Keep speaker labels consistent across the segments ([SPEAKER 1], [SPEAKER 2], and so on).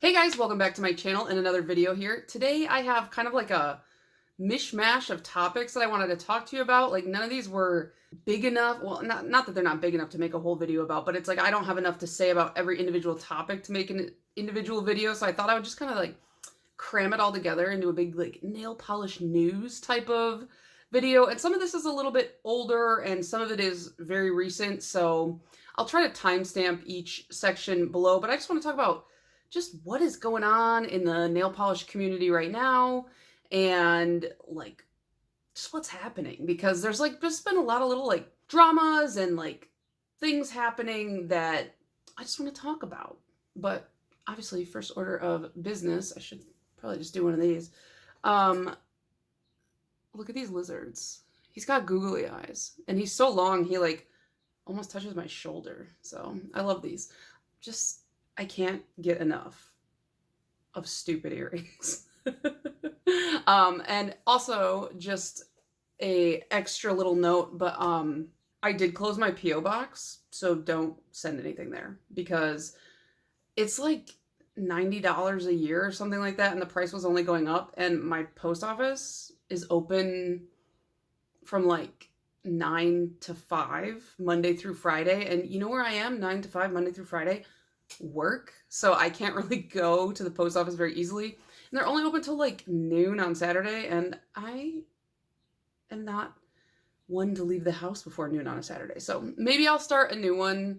[SPEAKER 1] Hey guys, welcome back to my channel and another video here. Today I have kind of like a mishmash of topics that I wanted to talk to you about. Like none of these were big enough. Well, not that they're not big enough to make a whole video about, but it's like I don't have enough to say about every individual topic to make an individual video. So I thought I would just kind of like cram it all together into a big like nail polish news type of video. And some of this is a little bit older and some of it is very recent. So I'll try to timestamp each section below, but I just want to talk about just what is going on in the nail polish community right now and like just what's happening, because there's like just been a lot of little like dramas and like things happening that I just want to talk about. But obviously, first order of business, I should probably just do one of these. Look at these lizards. He's got googly eyes and he's so long he like almost touches my shoulder. So I love these. Just I can't get enough of stupid earrings. And also just a extra little note, but I did close my PO box, so don't send anything there because it's like $90 a year or something like that, and the price was only going up, and my post office is open from like 9 to 5 Monday through Friday, and you know where I am 9 to 5 Monday through Friday? Work. So I can't really go to the post office very easily, and they're only open till like noon on Saturday, and I am not one to leave the house before noon on a Saturday. So maybe I'll start a new one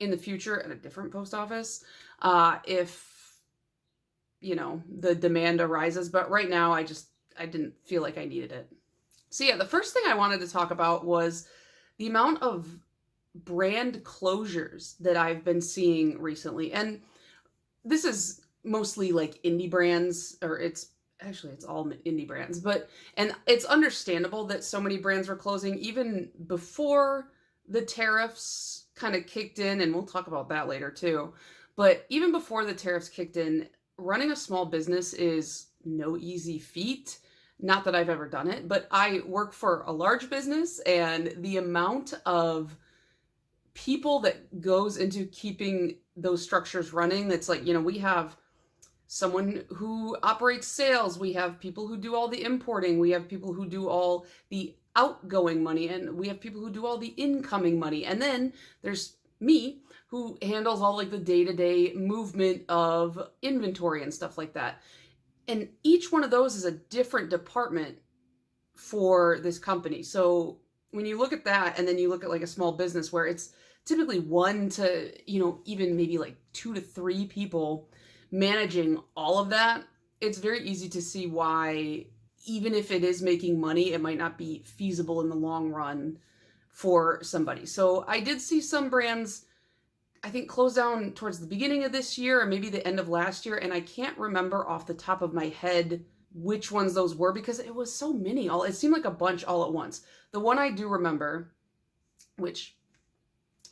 [SPEAKER 1] in the future at a different post office if you know the demand arises, but right now I didn't feel like I needed it. So yeah, the first thing I wanted to talk about was the amount of brand closures that I've been seeing recently. And this is mostly like indie brands, or it's all indie brands, and it's understandable that so many brands were closing even before the tariffs kind of kicked in, and we'll talk about that later too. But even before the tariffs kicked in, running a small business is no easy feat. Not that I've ever done it, but I work for a large business, and the amount of people that goes into keeping those structures running, that's like, we have someone who operates sales, we have people who do all the importing, we have people who do all the outgoing money, and we have people who do all the incoming money, and then there's me who handles all like the day-to-day movement of inventory and stuff like that. And each one of those is a different department for this company. So when you look at that, and then you look at like a small business where it's typically one to, even maybe like 2 to 3 people managing all of that, it's very easy to see why, even if it is making money, it might not be feasible in the long run for somebody. So I did see some brands, I think, close down towards the beginning of this year or maybe the end of last year, and I can't remember off the top of my head which ones those were because it was so many. It seemed like a bunch all at once. The one I do remember, which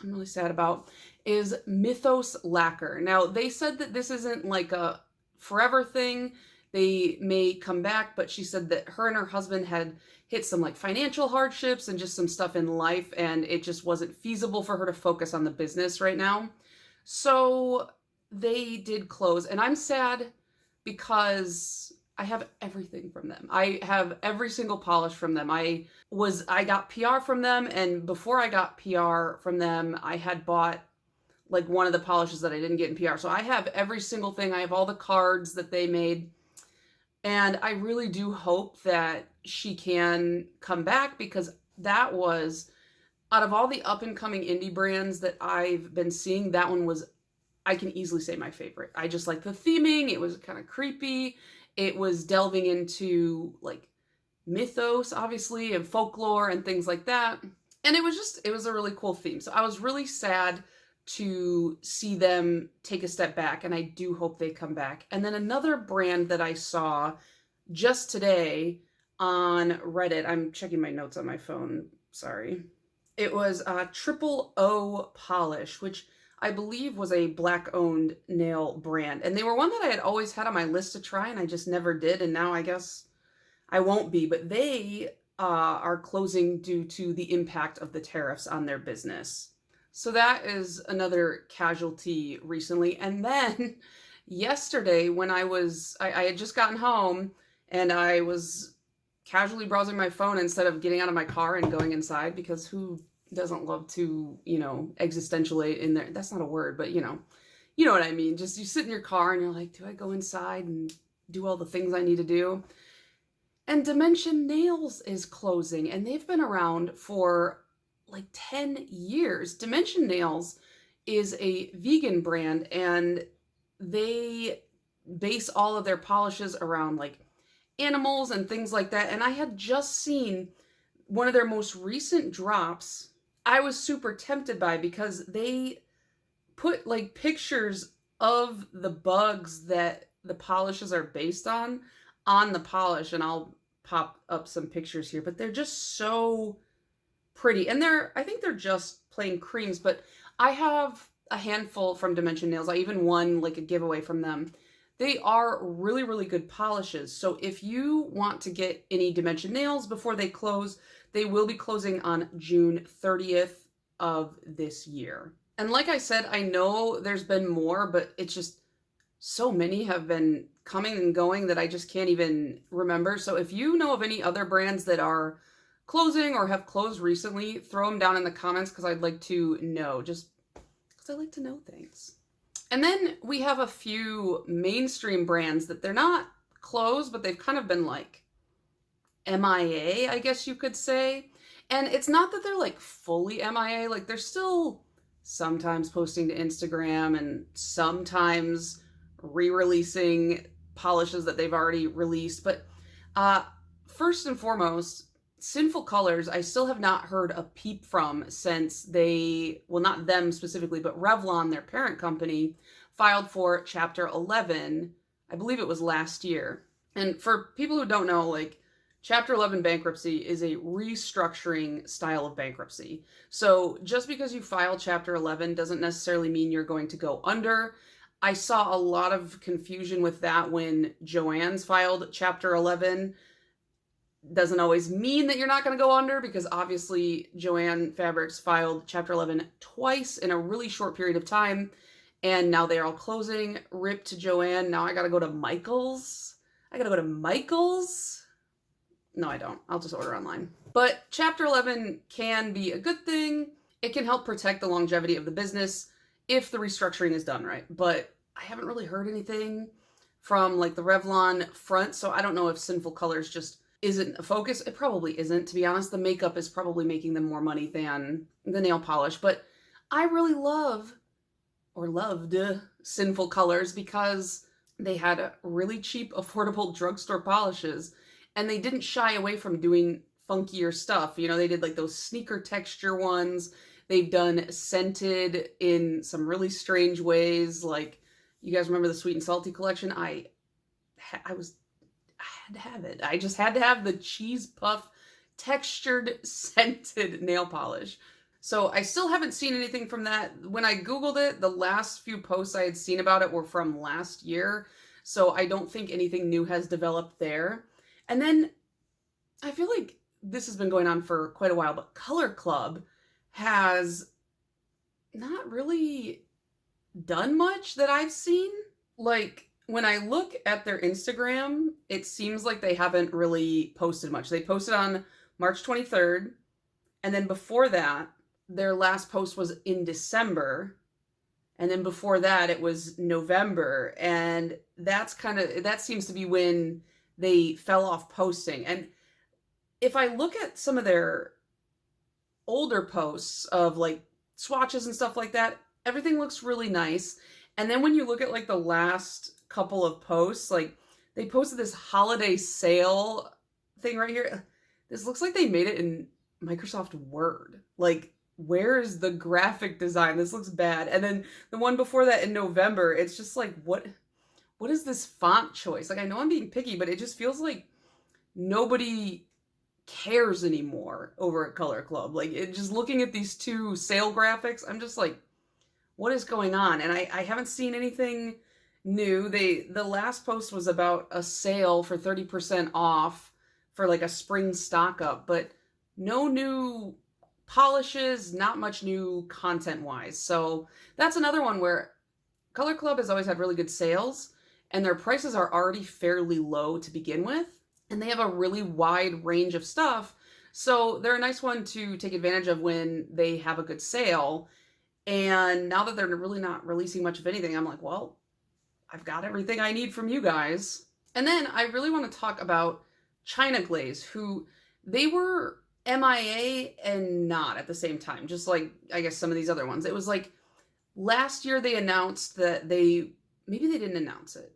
[SPEAKER 1] I'm really sad about, is Mythos Lacquer. Now, they said that this isn't like a forever thing. They may come back, but she said that her and her husband had hit some like financial hardships and just some stuff in life, and it just wasn't feasible for her to focus on the business right now. So they did close, and I'm sad because I have everything from them. I have every single polish from them. I got PR from them, and before I got PR from them, I had bought like one of the polishes that I didn't get in PR. So I have every single thing. I have all the cards that they made. And I really do hope that she can come back, because that was, out of all the up and coming indie brands that I've been seeing, that one was, I can easily say, my favorite. I just like the theming. It was kind of creepy. It was delving into like mythos, obviously, and folklore and things like that. And it was a really cool theme. So I was really sad to see them take a step back, and I do hope they come back. And then another brand that I saw just today on Reddit, I'm checking my notes on my phone, sorry. It was Triple O Polish, which I believe was a Black-owned nail brand. And they were one that I had always had on my list to try, and I just never did, and now I guess I won't be. But they are closing due to the impact of the tariffs on their business. So that is another casualty recently. And then yesterday when I had just gotten home and I was casually browsing my phone instead of getting out of my car and going inside, because who doesn't love to, existentialate in there? That's not a word, but you know what I mean. Just you sit in your car and you're like, do I go inside and do all the things I need to do? And Dimension Nails is closing, and they've been around for like 10 years. Dimension Nails is a vegan brand, and they base all of their polishes around like animals and things like that. And I had just seen one of their most recent drops. I was super tempted by, because they put like pictures of the bugs that the polishes are based on the polish, and I'll pop up some pictures here, but they're just so pretty. And I think they're just plain creams, but I have a handful from Dimension Nails. I even won like a giveaway from them. They are really, really good polishes. So if you want to get any Dimension Nails before they close, they will be closing on June 30th of this year. And like I said, I know there's been more, but it's just so many have been coming and going that I just can't even remember. So if you know of any other brands that are closing or have closed recently, throw them down in the comments, because I'd like to know, just because I like to know things. And then we have a few mainstream brands that they're not closed, but they've kind of been like MIA, I guess you could say. And it's not that they're like fully MIA, like they're still sometimes posting to Instagram and sometimes re-releasing polishes that they've already released. But first and foremost, Sinful Colors, I still have not heard a peep from since they, well, not them specifically, but Revlon, their parent company, filed for Chapter 11. I believe it was last year. And for people who don't know, like, Chapter 11 bankruptcy is a restructuring style of bankruptcy. So just because you file Chapter 11 doesn't necessarily mean you're going to go under. I saw a lot of confusion with that when Joann's filed Chapter 11. Doesn't always mean that you're not going to go under, because obviously Joann Fabrics filed Chapter 11 twice in a really short period of time, and now they're all closing. Rip to Joann. Now I got to go to Michael's. No, I don't. I'll just order online. But Chapter 11 can be a good thing. It can help protect the longevity of the business if the restructuring is done right. But I haven't really heard anything from like the Revlon front, so I don't know if Sinful Colors just isn't a focus. It probably isn't, to be honest. The makeup is probably making them more money than the nail polish. But I really loved Sinful Colors because they had really cheap, affordable drugstore polishes, and they didn't shy away from doing funkier stuff. They did like those sneaker texture ones. They've done scented in some really strange ways. Like, you guys remember the Sweet and Salty collection? I had to have it. I just had to have the cheese puff textured scented nail polish. So I still haven't seen anything from that. When I Googled it, the last few posts I had seen about it were from last year. So I don't think anything new has developed there. And then I feel like this has been going on for quite a while, but Color Club has not really done much that I've seen. Like, when I look at their Instagram, it seems like they haven't really posted much. They posted on March 23rd, and then before that, their last post was in December, and then before that, it was November, and that seems to be when they fell off posting. And if I look at some of their older posts of like swatches and stuff like that, everything looks really nice. And then when you look at like the last couple of posts, like they posted this holiday sale thing right here. This looks like they made it in Microsoft Word. Like, where is the graphic design? This looks bad. And then the one before that in November, it's just like, what is this font choice? Like, I know I'm being picky, but it just feels like nobody cares anymore over at Color Club. Like, just looking at these two sale graphics, I'm just like, what is going on? And I haven't seen anything new. The last post was about a sale for 30% off for like a spring stock up, but no new polishes, not much new content wise. So that's another one where Color Club has always had really good sales, and their prices are already fairly low to begin with, and they have a really wide range of stuff. So they're a nice one to take advantage of when they have a good sale. And now that they're really not releasing much of anything, I'm like, well, I've got everything I need from you guys. And then I really want to talk about China Glaze, who they were MIA and not at the same time, just like I guess some of these other ones. It was like last year they announced that maybe they didn't announce it.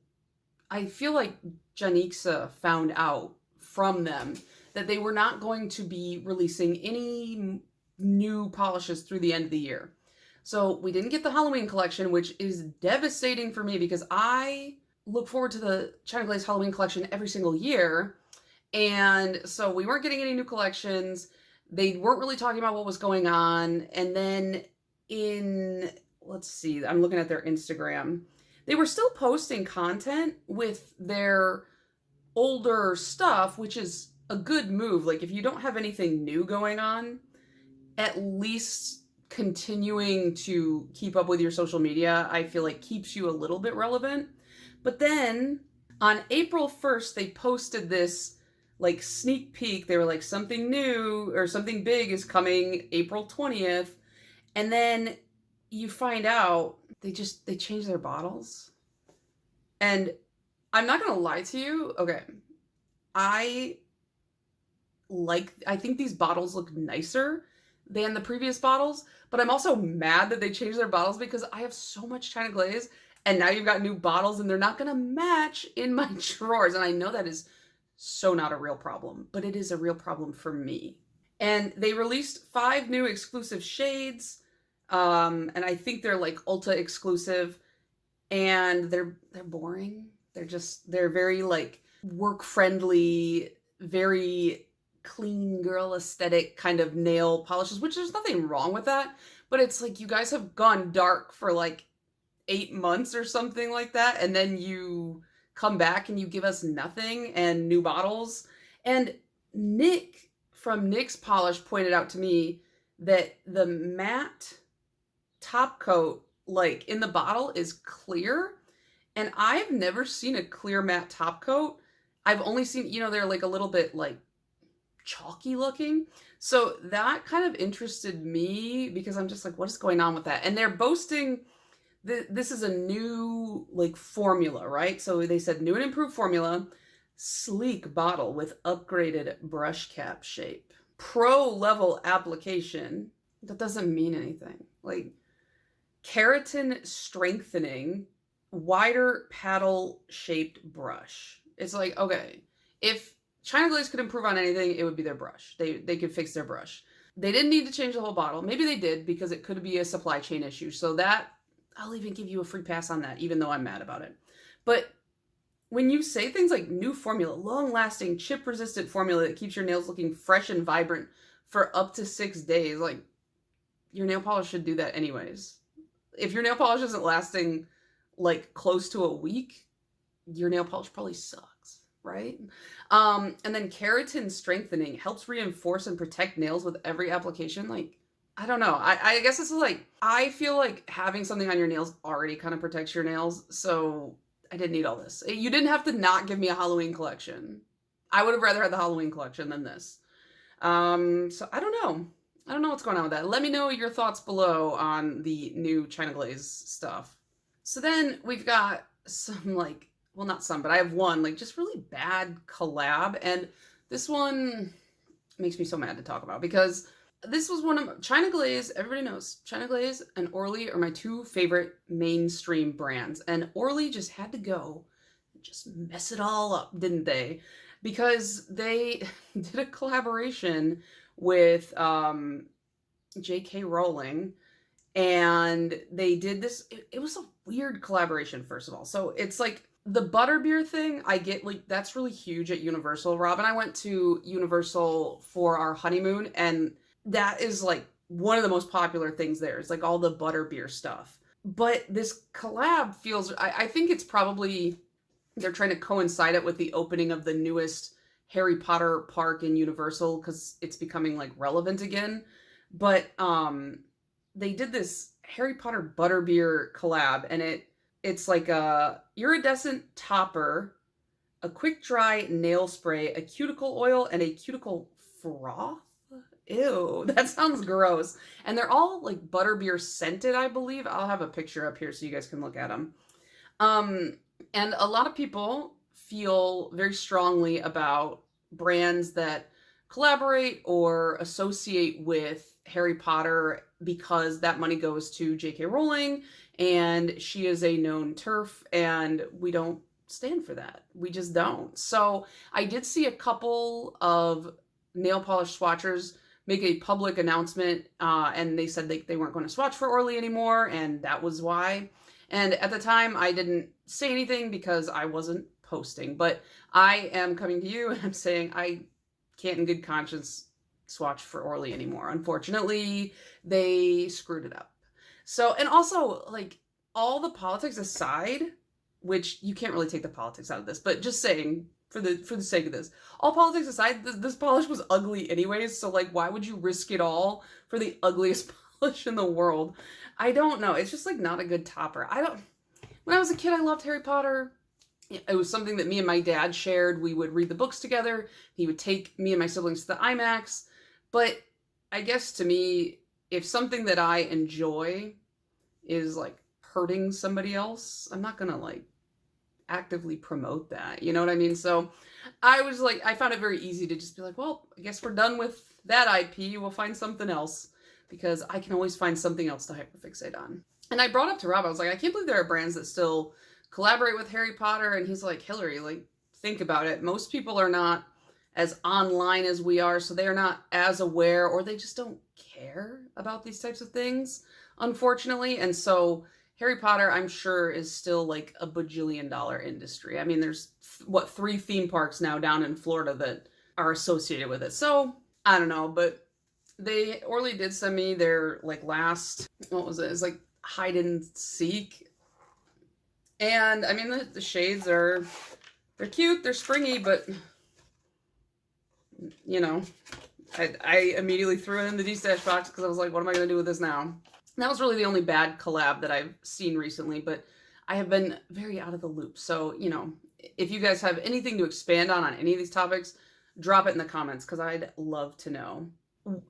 [SPEAKER 1] I feel like Janixa found out from them that they were not going to be releasing any new polishes through the end of the year. So we didn't get the Halloween collection, which is devastating for me because I look forward to the China Glaze Halloween collection every single year. And so we weren't getting any new collections. They weren't really talking about what was going on. And then let's see, I'm looking at their Instagram. They were still posting content with their older stuff, which is a good move. Like if you don't have anything new going on, at least continuing to keep up with your social media, I feel like keeps you a little bit relevant. But then on April 1st, they posted this like sneak peek. They were like, something new or something big is coming April 20th. And then you find out they changed their bottles. And I'm not going to lie to you. Okay. I think these bottles look nicer than the previous bottles, but I'm also mad that they changed their bottles because I have so much China Glaze and now you've got new bottles and they're not going to match in my drawers. And I know that is so not a real problem, but it is a real problem for me. And they released 5 new exclusive shades. And I think they're like Ulta exclusive, and they're boring. They're very like work friendly, very clean girl aesthetic kind of nail polishes, which there's nothing wrong with that, but it's like you guys have gone dark for like 8 months or something like that, and then you come back and you give us nothing and new bottles. And Nick from Nick's Polish pointed out to me that the matte top coat like in the bottle is clear, and I've never seen a clear matte top coat. I've only seen, they're like a little bit like chalky looking. So that kind of interested me because I'm just like, what is going on with that? And they're boasting this is a new like formula, right? So they said new and improved formula, sleek bottle with upgraded brush cap shape, pro level application. That doesn't mean anything. Like keratin strengthening, wider paddle shaped brush. It's like, okay, if China Glaze could improve on anything, it would be their brush. They could fix their brush. They didn't need to change the whole bottle. Maybe they did because it could be a supply chain issue. So that, I'll even give you a free pass on that, even though I'm mad about it. But when you say things like new formula, long-lasting, chip-resistant formula that keeps your nails looking fresh and vibrant for up to 6 days, like your nail polish should do that anyways. If your nail polish isn't lasting like close to a week, your nail polish probably sucks. Right? And then keratin strengthening helps reinforce and protect nails with every application. Like, I don't know. I guess this is like, I feel like having something on your nails already kind of protects your nails. So I didn't need all this. You didn't have to not give me a Halloween collection. I would have rather had the Halloween collection than this. So I don't know. I don't know what's going on with that. Let me know your thoughts below on the new China Glaze stuff. So then we've got some like, well, not some, but I have one like just really bad collab. And this one makes me so mad to talk about because this was one of China Glaze. Everybody knows China Glaze and Orly are my 2 favorite mainstream brands. And Orly just had to go and just mess it all up, didn't they? Because they did a collaboration with J.K. Rowling. And they did this. It was a weird collaboration, first of all. So it's like, the butterbeer thing, I get like that's really huge at Universal. Rob and I went to Universal for our honeymoon, and that is like one of the most popular things there. It's like all the butterbeer stuff. But this collab feels, I think it's probably, they're trying to coincide it with the opening of the newest Harry Potter park in Universal because it's becoming like relevant again. But they did this Harry Potter butterbeer collab, and it It's like a iridescent topper, a quick dry nail spray, a cuticle oil, and a cuticle froth. Ew, that sounds gross. And they're all like butterbeer scented, I believe. I'll have a picture up here so you guys can look at them. Um, and a lot of people feel very strongly about brands that collaborate or associate with Harry Potter because that money goes to J.K. Rowling and she is a known TERF, and we don't stand for that. We just don't. So I did see a couple of nail polish swatchers make a public announcement, and they said they weren't going to swatch for Orly anymore, and that was why. And at the time, I didn't say anything because I wasn't posting. But I am coming to you and I'm saying I can't in good conscience swatch for Orly anymore. Unfortunately, they screwed it up. So, and also, like, all the politics aside, which you can't really take the politics out of this, but just saying, for the sake of this, all politics aside, this polish was ugly anyways, so like why would you risk it all for the ugliest polish in the world? I don't know. It's just like not a good topper. When I was a kid, I loved Harry Potter. It was something that me and my dad shared. We would read the books together. He would take me and my siblings to the IMAX. But I guess to me, if something that I enjoy is like hurting somebody else, I'm not gonna like actively promote that. You know what I mean? So I was like, I found it very easy to just be like, well, I guess we're done with that IP. We'll find something else, because I can always find something else to hyperfixate on. And I brought up to Rob, I was like, I can't believe there are brands that still collaborate with Harry Potter. And he's like, Hillary, like, think about it. Most people are not as online as we are, so they are not as aware, or they just don't care about these types of things, unfortunately. And so Harry Potter, I'm sure, is still like a bajillion-dollar industry. I mean, there's, what, 3 theme parks now down in Florida that are associated with it. So, I don't know, but Orly did send me their, like, last, what was it? It's like hide and seek. And, I mean, the shades they're cute, they're springy, but, you know, I immediately threw it in the D-stash box because I was like, what am I going to do with this now? And that was really the only bad collab that I've seen recently, but I have been very out of the loop. So, you know, if you guys have anything to expand on any of these topics, drop it in the comments because I'd love to know.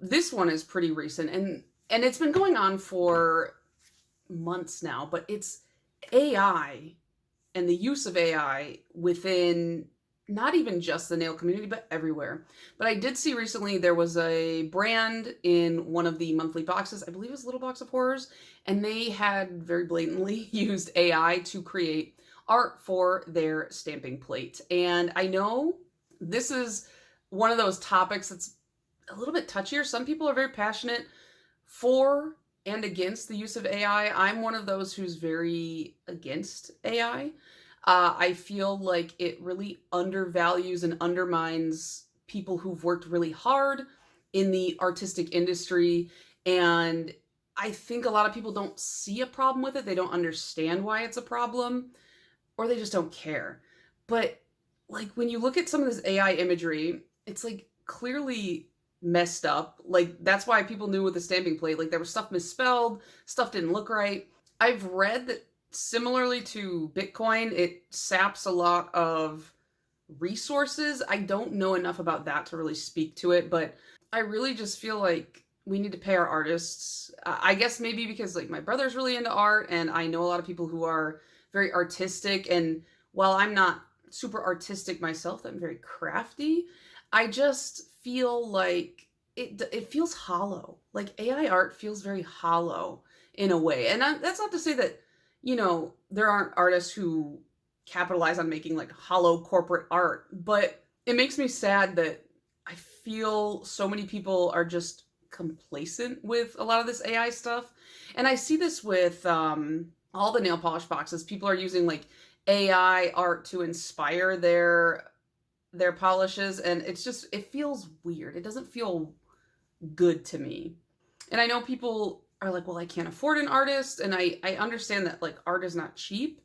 [SPEAKER 1] This one is pretty recent, and it's been going on for months now, but it's AI and the use of AI within not even just the nail community, but everywhere. But I did see recently there was a brand in one of the monthly boxes, I believe it was Little Box of Horrors, and they had very blatantly used AI to create art for their stamping plate. And I know this is one of those topics that's a little bit touchier. Some people are very passionate for and against the use of AI. I'm one of those who's very against AI. I feel like it really undervalues and undermines people who've worked really hard in the artistic industry. And I think a lot of people don't see a problem with it. They don't understand why it's a problem, or they just don't care. But like when you look at some of this AI imagery, it's like clearly messed up. Like that's why people knew with the stamping plate, like there was stuff misspelled, stuff didn't look right. I've read that similarly to Bitcoin, it saps a lot of resources. I don't know enough about that to really speak to it, but I really just feel like we need to pay our artists. I guess maybe because like my brother's really into art, and I know a lot of people who are very artistic, and while I'm not super artistic myself, I'm very crafty. I just feel like it feels hollow. Like AI art feels very hollow in a way. And that's not to say that, you know, there aren't artists who capitalize on making like hollow corporate art, but it makes me sad that I feel so many people are just complacent with a lot of this AI stuff. And I see this with all the nail polish boxes. People are using like AI art to inspire their polishes, and it's just, it feels weird. It doesn't feel good to me. And I know people are like, well, I can't afford an artist, and I understand that like art is not cheap,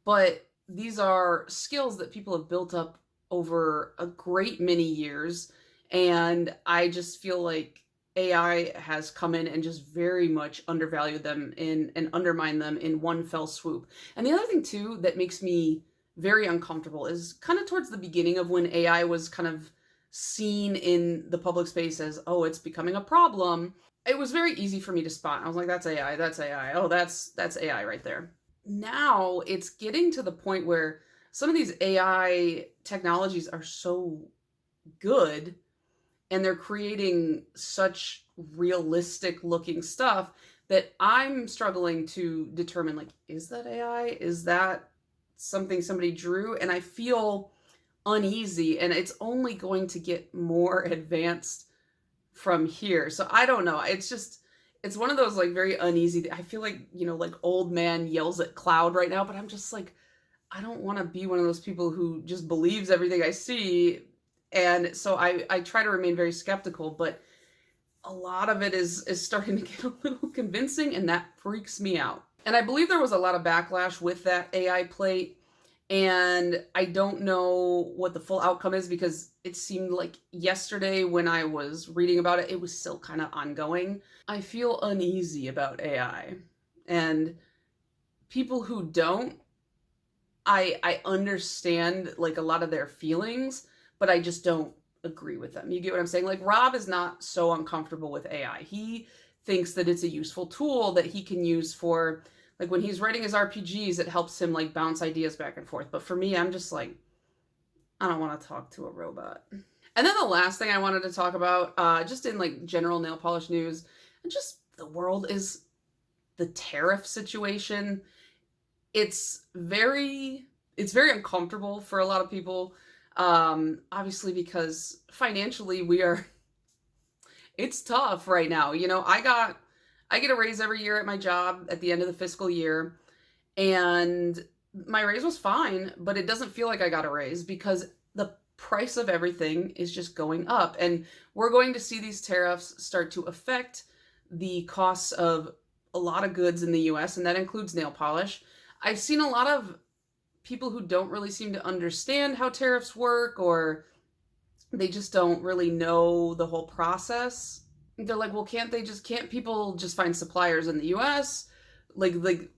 [SPEAKER 1] but these are skills that people have built up over a great many years, and I just feel like AI has come in and just very much undervalued them and undermined them in one fell swoop. And the other thing too that makes me very uncomfortable is kind of towards the beginning of when AI was kind of seen in the public space as, oh, it's becoming a problem. It was very easy for me to spot. I was like, that's AI, that's AI. Oh, that's AI right there. Now it's getting to the point where some of these AI technologies are so good and they're creating such realistic looking stuff that I'm struggling to determine, like, is that AI? Is that something somebody drew? And I feel uneasy, and it's only going to get more advanced from here. So I don't know. It's one of those like very uneasy. I feel like, like old man yells at cloud right now, but I'm just like, I don't want to be one of those people who just believes everything I see. And so I try to remain very skeptical, but a lot of it is starting to get a little convincing, and that freaks me out. And I believe there was a lot of backlash with that AI plate, and I don't know what the full outcome is because it seemed like yesterday when I was reading about it, it was still kind of ongoing. I feel uneasy about AI, and people who don't, I understand like a lot of their feelings, but I just don't agree with them. You get what I'm saying? Like Rob is not so uncomfortable with AI. He thinks that it's a useful tool that he can use for like when he's writing his RPGs, it helps him like bounce ideas back and forth. But for me, I'm just like, I don't want to talk to a robot. And then the last thing I wanted to talk about, just in like general nail polish news, and just the world is the tariff situation. It's very uncomfortable for a lot of people. Obviously because financially it's tough right now. I get a raise every year at my job at the end of the fiscal year, and my raise was fine, but it doesn't feel like I got a raise because the price of everything is just going up. And we're going to see these tariffs start to affect the costs of a lot of goods in the US, and that includes nail polish. I've seen a lot of people who don't really seem to understand how tariffs work, or they just don't really know the whole process. They're like, well, can't people just find suppliers in the US? Like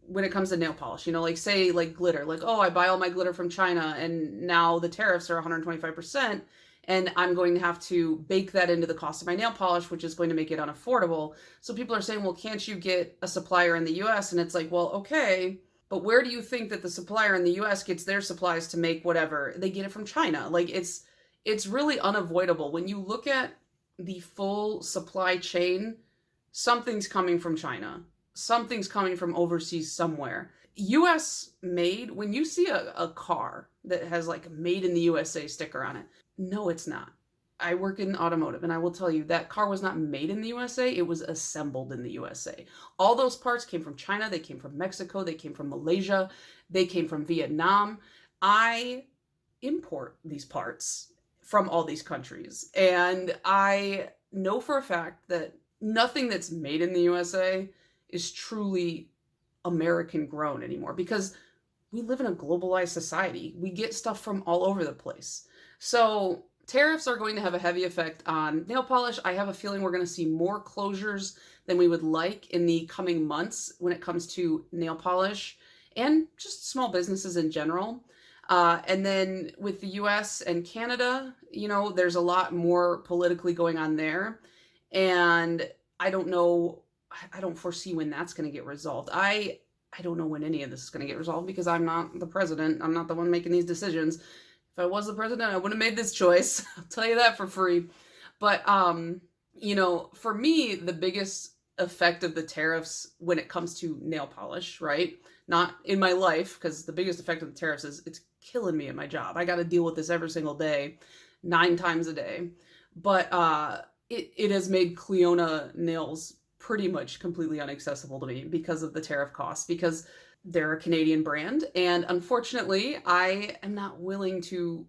[SPEAKER 1] when it comes to nail polish, like say like glitter, like, oh, I buy all my glitter from China and now the tariffs are 125%. And I'm going to have to bake that into the cost of my nail polish, which is going to make it unaffordable. So people are saying, well, can't you get a supplier in the US? And it's like, well, okay, but where do you think that the supplier in the US gets their supplies to make whatever? They get it from China. Like it's really unavoidable. When you look at the full supply chain, something's coming from China. Something's coming from overseas somewhere. US made, when you see a car that has like made in the USA sticker on it, no, it's not. I work in automotive, and I will tell you that car was not made in the USA. It was assembled in the USA. All those parts came from China. They came from Mexico. They came from Malaysia. They came from Vietnam. I import these parts from all these countries. And I know for a fact that nothing that's made in the USA is truly American grown anymore because we live in a globalized society. We get stuff from all over the place. So tariffs are going to have a heavy effect on nail polish. I have a feeling we're going to see more closures than we would like in the coming months when it comes to nail polish and just small businesses in general. And then with the US and Canada, there's a lot more politically going on there. And I don't foresee when that's going to get resolved. I don't know when any of this is going to get resolved because I'm not the president. I'm not the one making these decisions. If I was the president, I wouldn't have made this choice. I'll tell you that for free. But, for me, the biggest effect of the tariffs when it comes to nail polish, right? Not in my life, because the biggest effect of the tariffs is it's killing me at my job. I got to deal with this every single day, 9 times a day. But it has made Cleona nails pretty much completely inaccessible to me because of the tariff costs, because they're a Canadian brand. And unfortunately, I'm just not willing to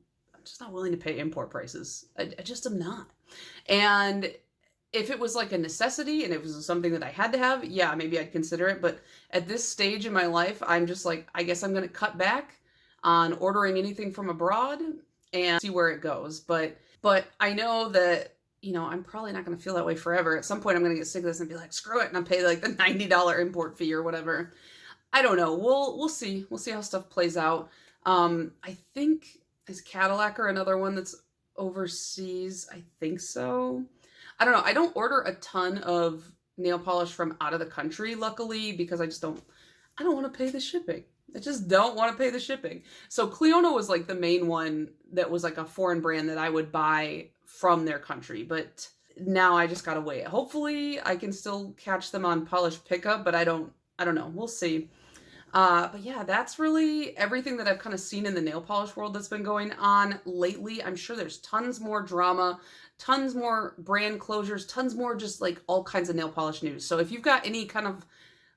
[SPEAKER 1] pay import prices. I just am not. And if it was like a necessity and it was something that I had to have, yeah, maybe I'd consider it. But at this stage in my life, I'm just like, I guess I'm going to cut back on ordering anything from abroad and see where it goes. But I know that you know, I'm probably not going to feel that way forever. At some point, I'm going to get sick of this and be like, screw it, and I'll pay like the $90 import fee or whatever. I don't know. We'll see. We'll see how stuff plays out. I think, is Cadillac or another one that's overseas? I think so. I don't know. I don't order a ton of nail polish from out of the country, luckily, because I don't want to pay the shipping. I just don't want to pay the shipping. So Cleona was like the main one that was like a foreign brand that I would buy from their country, but now I just gotta wait. Hopefully I can still catch them on Polish Pickup, but I don't know. We'll see. But yeah, that's really everything that I've kind of seen in the nail polish world that's been going on lately. I'm sure there's tons more drama, tons more brand closures, tons more just like all kinds of nail polish news. So if you've got any kind of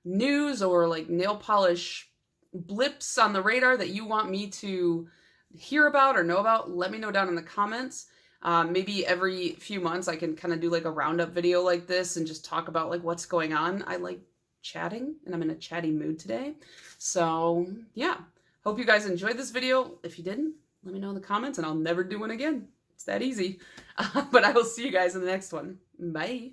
[SPEAKER 1] news or like nail polish blips on the radar that you want me to hear about or know about, let me know down in the comments. Maybe every few months I can kind of do like a roundup video like this and just talk about like what's going on. I like chatting and I'm in a chatty mood today. So yeah, hope you guys enjoyed this video. If you didn't, let me know in the comments and I'll never do one again. It's that easy. But I will see you guys in the next one. Bye.